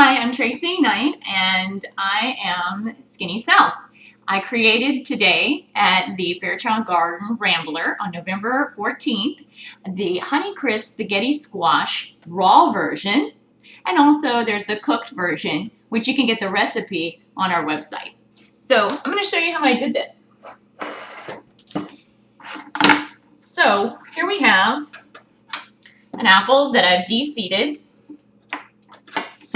Hi, I'm Tracy Knight, and I am Skinny South. I created today at the Fairchild Garden Rambler on November 14th the Honeycrisp Spaghetti Squash raw version, and also there's the cooked version, which you can get the recipe on our website. So I'm going to show you how I did this. So here we have an apple that I've de-seeded.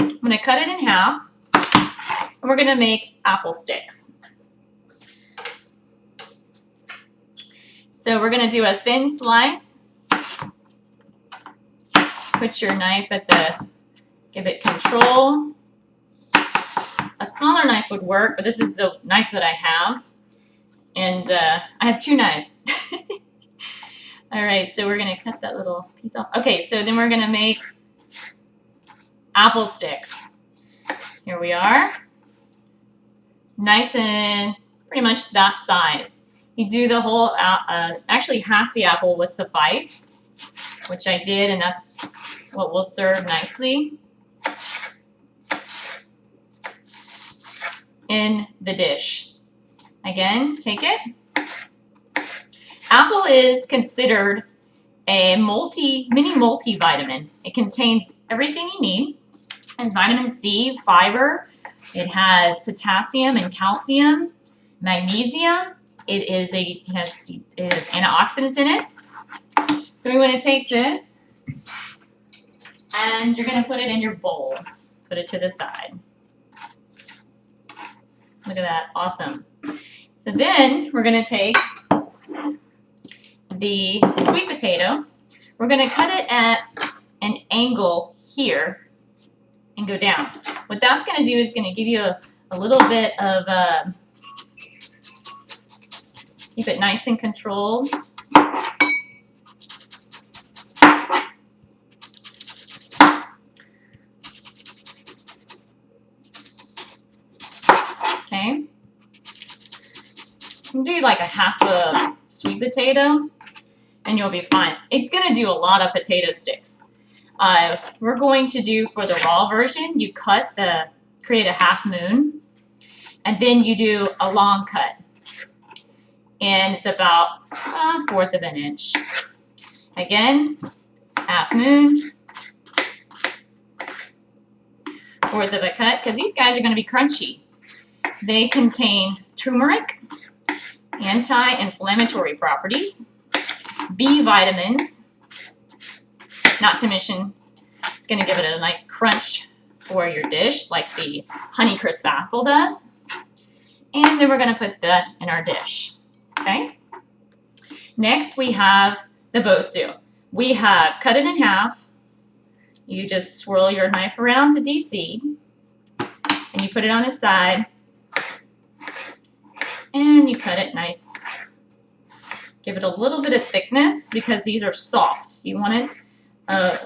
I'm going to cut it in half, and we're going to make apple sticks. So we're going to do a thin slice. Put your knife at give it control. A smaller knife would work, but this is the knife that I have. And I have two knives. All right, so we're going to cut that little piece off. Okay, so then we're going to make apple sticks. Here we are. Nice and pretty much that size. You do the whole, actually half the apple would suffice, which I did, and that's what will serve nicely in the dish. Again, take it. Apple is considered a mini multivitamin. It contains everything you need. It has vitamin C, fiber. It has potassium and calcium, magnesium. It has antioxidants in it. So we want to take this, and you're going to put it in your bowl. Put it to the side. Look at that, awesome. So then we're going to take the sweet potato. We're going to cut it at an angle here and go down. What that's going to do is going to give you a little bit of, keep it nice and controlled. Okay. Do like a half a sweet potato, and you'll be fine. It's going to do a lot of potato sticks. We're going to do, for the raw version, you create a half moon, and then you do a long cut. And it's about 1/4 of an inch. Again, half moon, 1/4 of a cut, because these guys are going to be crunchy. They contain turmeric, anti-inflammatory properties, B vitamins, not to mention it's going to give it a nice crunch for your dish like the Honeycrisp apple does. And then we're going to put that in our dish. Okay. Next we have the bosu. We have cut it in half. You just swirl your knife around to de-seed, and you put it on its side, and you cut it nice. Give it a little bit of thickness because these are soft. You want it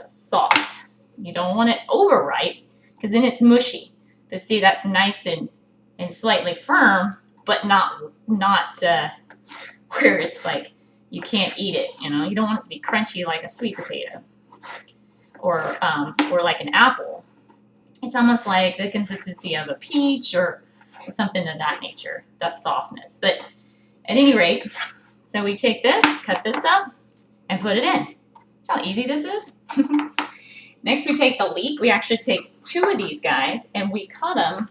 soft. You don't want it over ripe because then it's mushy. But see, that's nice and slightly firm, but not where it's like you can't eat it. You know, you don't want it to be crunchy like a sweet potato or like an apple. It's almost like the consistency of a peach or something of that nature. That's softness. But at any rate, so we take this, cut this up, and put it in. See how easy this is? Next we take the leek. We actually take 2 of these guys, and we cut them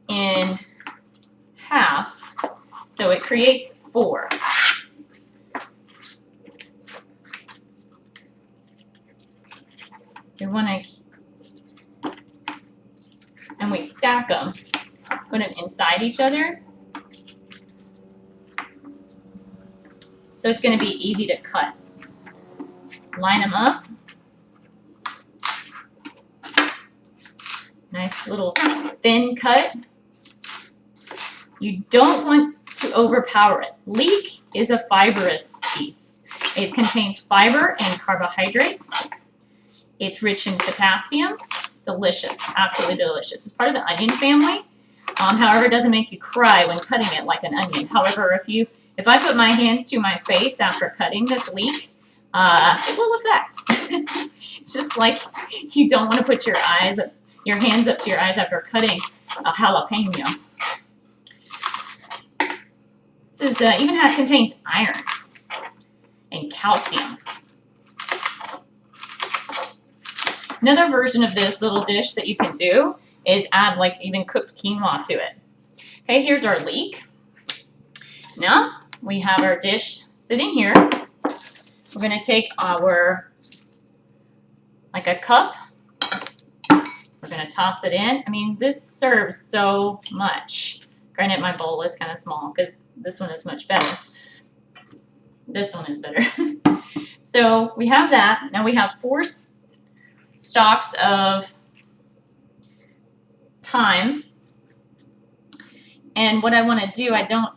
in half, so it creates 4. We want to, and we stack them, put them inside each other. So it's going to be easy to cut. Line them up. Nice little thin cut. You don't want to overpower it. Leek is a fibrous piece. It contains fiber and carbohydrates. It's rich in potassium. Delicious, absolutely delicious. It's part of the onion family. However, it doesn't make you cry when cutting it like an onion. However, if I put my hands to my face after cutting this leek, it will affect. It's just like you don't want to put your eyes your hands up to your eyes after cutting a jalapeno. This is even contains iron and calcium. Another version of this little dish that you can do is add like even cooked quinoa to it. Okay, here's our leek. Now we have our dish sitting here. We're going to take our, like a cup. We're going to toss it in. I mean, this serves so much. Granted, my bowl is kind of small because this one is much better. This one is better. So we have that. Now we have 4 stalks of thyme. And what I want to do, I don't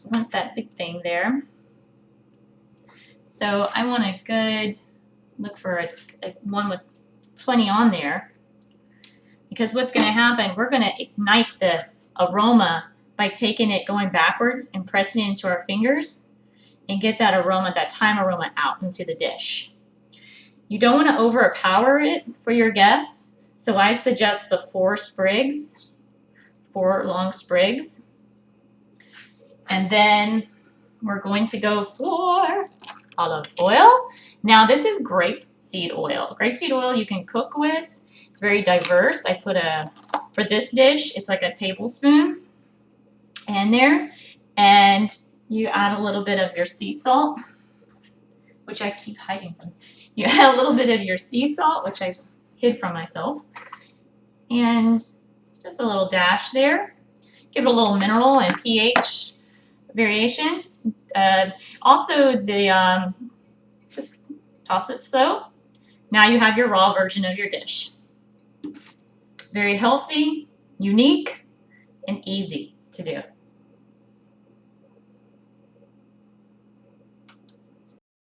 want that big thing there. So I want a good, look for a one with plenty on there. Because what's going to happen, we're going to ignite the aroma by taking it, going backwards and pressing it into our fingers and get that aroma, that thyme aroma out into the dish. You don't want to overpower it for your guests, so I suggest the 4 sprigs, 4 long sprigs. And then we're going to go for olive oil. Now this is grapeseed oil. Grapeseed oil you can cook with. It's very diverse. I put for this dish, it's like a tablespoon in there. And you add a little bit of your sea salt, which I keep hiding from. You add a little bit of your sea salt, which I hid from myself. And just a little dash there. Give it a little mineral and pH variation. Also, just toss it so. Now you have your raw version of your dish. Very healthy, unique, and easy to do.